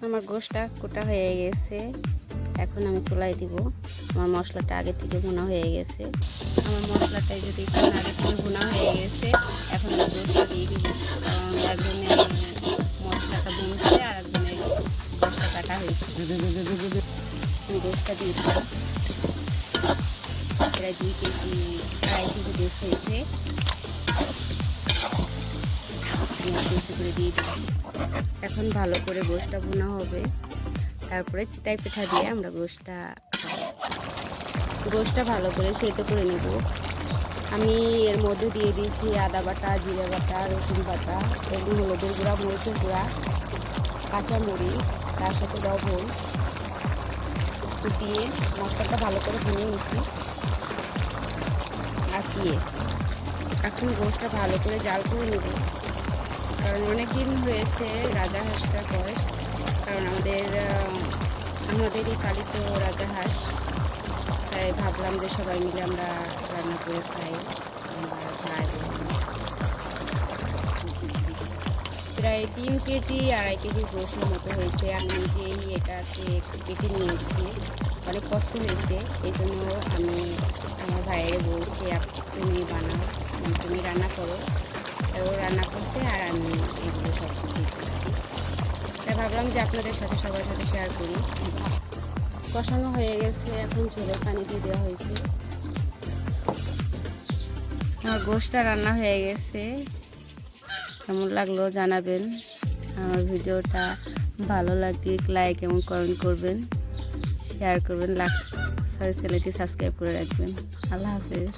আমার গোশটা কোটা হয়ে গেছে, এখন আমি চুলায় দিব। আমার মশলাটা আগে থেকে ভুনা হয়ে গেছে। আমার মশলাটাই যদি একটু আগে থেকে ভুনা হয়ে গেছে, এখন আমি গোশটা দিয়ে দিব। কারণ একজনে মশলাটা ভুনছে আর একজনে গোশটা কাটা হয়েছে। আমি গোশটা দিয়ে দিলাম। প্রায় 2 কেজি 2.5 কেজি গোশ হয়েছে, বেশি করে দিয়ে দিলাম। এখন ভালো করে গোশটা ভুনা হবে, তারপরে চিতাই পিঠা দিয়ে আমরা গোশটা ভালো করে সেদ্ধ করে নেব। আমি এর মধ্যে দিয়ে দিয়েছি আদা বাটা, জিরা বাটা, রসুন বাটা এবং হলুদের গুঁড়া, মরিচের গুঁড়া, কাঁচা মরিচ, তার সাথে লবণ দিয়ে মশলাটা ভালো করে ভুনে নিচ্ছি আর পেঁয়াজ। এখন গোশটা ভালো করে জাল করে নেব, কারণ অনেক দিন হয়েছে রাজাহাঁসটা বয়স, কারণ আমাদেরই পালিত রাজাহাঁস, তাই ভাবলাম যে সবাই মিলে আমরা রান্না করে খাই। আমার ভাই প্রায় 3 কেজি 2.5 কেজি গোশের মতো হয়েছে। আমি নিজেই এটাকে কেটে নিয়েছি, অনেক কষ্ট হয়েছে। এই জন্য আমি আমার ভাইয়ের বলছি তুমি বানাও, তুমি রান্না করো। ও রান্না করছে আর আমি এগুলো সব কিছু করছি। তাই ভাবলাম যে আপনাদের সাথে সবার সাথে শেয়ার করি। কষানো হয়ে গেছে, এখন ঝোলের পানি দিয়ে দেওয়া হয়েছে। আমার গোশটা রান্না হয়ে গেছে, কেমন লাগলো জানাবেন। আমার ভিডিওটা ভালো লাগলে লাইক এবং কমেন্ট করবেন, শেয়ার করবেন, চ্যানেলটি সাবস্ক্রাইব করে রাখবেন। আল্লাহ হাফেজ।